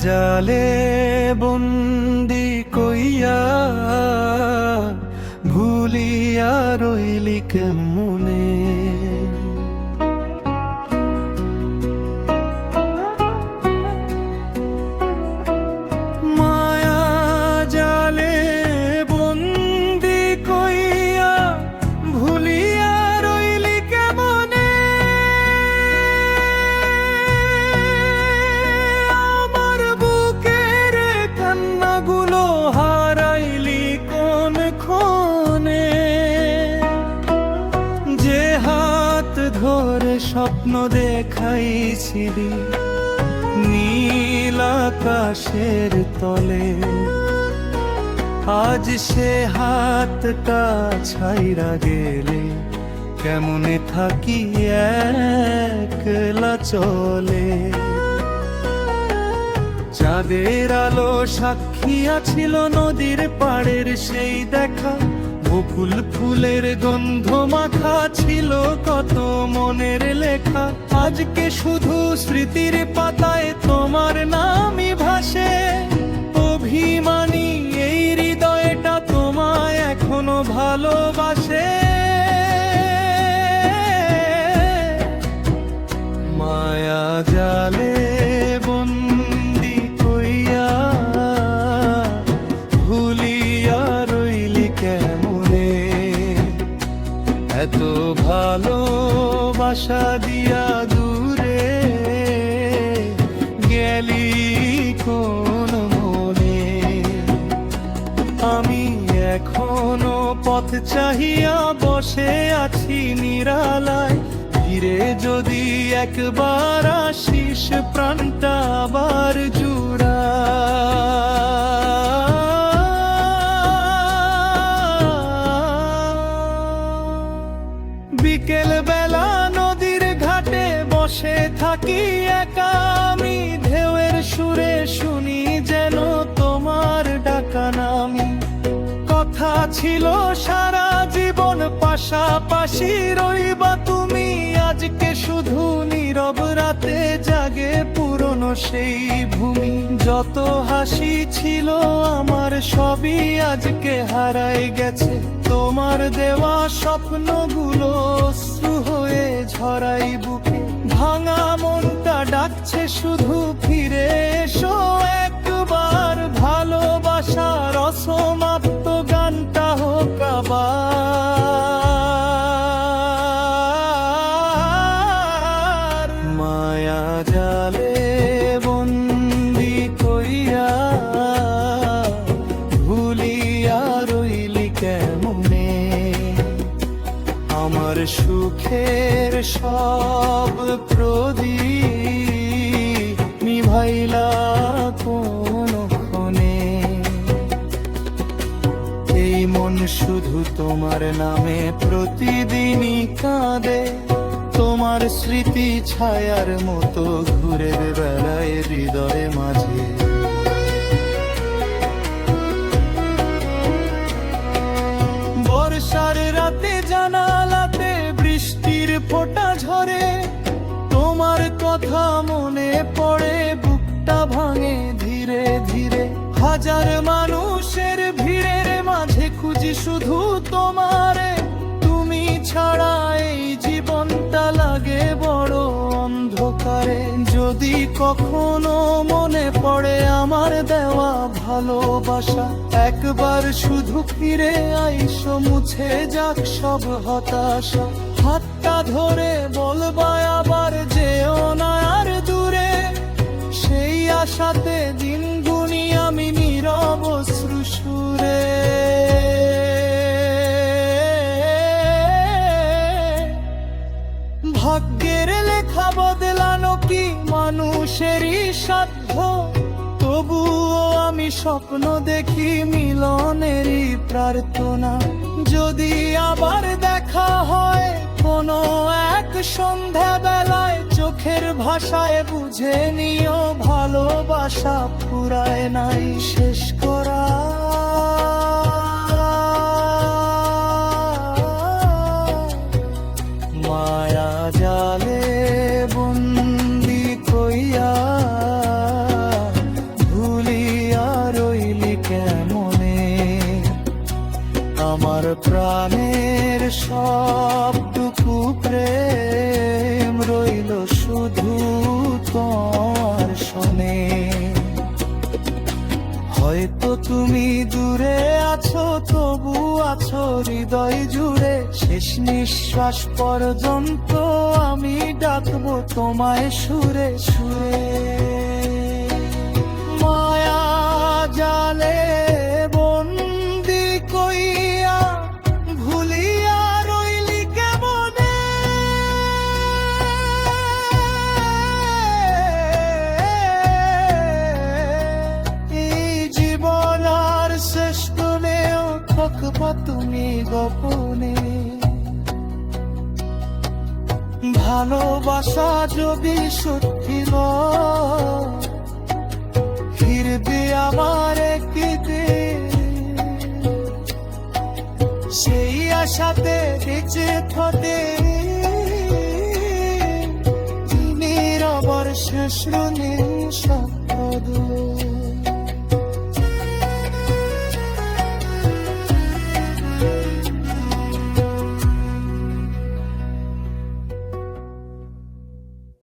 জালে বন্দি কইয়া ভুলিয়া রইলি কেমনে। মায়া জালে বন্দি কইয়া ভুলিয়া রইলি কেমনে। আমার বুকের কান্নাগুলো হারাইলি কোন ক্ষণে। যে হাত ধরে স্বপ্ন দেখাইছিলি নীল আকাশের তলে, আজ সে হাতটা ছাইরা গেলে কেমনে থাকি একলা চলে। চাঁদের আলো সাক্ষী ছিল নদীর পাড়ের সেই দেখা, বকুল ফুলের গন্ধ মাখা ছিল কত মনের লেখা। আজকে শুধু স্মৃতির পাতায় তোমার নামই ভাসে, অভিমানী এই হৃদয়টা তোমায় এখনো ভালোবাসে। মায়া জালে বন্দি কইয়া ভুলিয়া রইলি কেমনে। এত ভালোবাসা দিয়া দূরে গেলি কোন মনে। আমি এখনো পথ চাহিয়া বসে আছি নিরালায়, ফিরে যদি একবার আসিস প্রাণটা আবার জুড়া। বিকেল বেলা নদীর ঘাটে বসে থাকি একা আমি, ঢেউয়ের সুরে শুনি যেন তোমার ডাকা নামি। কথা ছিল সারা জীবন পাশাপাশি রইবা তুমি, আজকে শুধু নীরব রাতে জাগে পুরনো সেই ভূমি। যত হাসি ছিল আমার সবই আজকে হারাই গেছে, তোমার দেওয়া স্বপ্নগুলো অশ্রু হয়ে ঝরাই বুকে। ভাঙা মনটা ডাকছে শুধু ফিরে এসো একবার, ভালোবাসার অসমাপ্ত গানটা হোক আবার। মায়া জালে বন্দি কইয়া ভুলিয়া রইলি কেমনে। আমার সুখের সব প্রদীপ নিভাইলা কোনক্ষণে। এই মন শুধু তোমার নামে প্রতিদিনই কাঁদে, তোমার স্মৃতি ছায়ার মতো ঘুরে বেড়ায় হৃদয়ে মাঝে। বর্ষার রাতে জানালাতে বৃষ্টির ফোঁটা ঝরে, তোমার কথা মনে পড়ে বুকটা ভাঙে ধীরে ধীরে। হাজার মানুষের ভিড়ের মাঝে খুঁজি শুধু তোমারে, তুমি ছাড়া এই জীবনটা লাগে বড় অন্ধকারে। যদি কখনো মনে পড়ে আমার দেওয়া ভালোবাসা, একবার শুধু ফিরে আইসো মুছে যাক সব হতাশা। হাতটা ধরে বলবা আবার যেও না আর দূরে, সেই আশাতে দিন গুনি আমি নীরব অশ্রু সুরে। ভাগ্যের লেখা বদলানো কি মানুষেরই সাধ্য, তবুও আমি স্বপ্ন দেখি মিলনেরই প্রার্থনা। যদি আবার দেখা হয় কোনো এক সন্ধ্যা বেলায়, চোখের ভাষায় বুঝে নিও ভালোবাসা ফুরায় নাই শেষ করা। মায়া জালে বন্দি কইয়া সবটুকু প্রেম রইল শুধু তোমার শোনে। হয়তো তুমি দূরে আছো, তবু আছো হৃদয় জুড়ে। শেষ নিঃশ্বাস পর্যন্ত আমি ডাকবো তোমায় সুরে সুরে। মায়া জালে বন্দি কইয়া ভুলিয়া রইলি কেমনে। এই জীবন আর শেষ হলেও থাকবা তুমি গোপনে। ভালোবাসা যদি সত্যি হয়, ফিরবে আমার একদিন। সেই আশাতে বেঁচে থাকে দিনের আবার শেষ নিঃশ্বাস।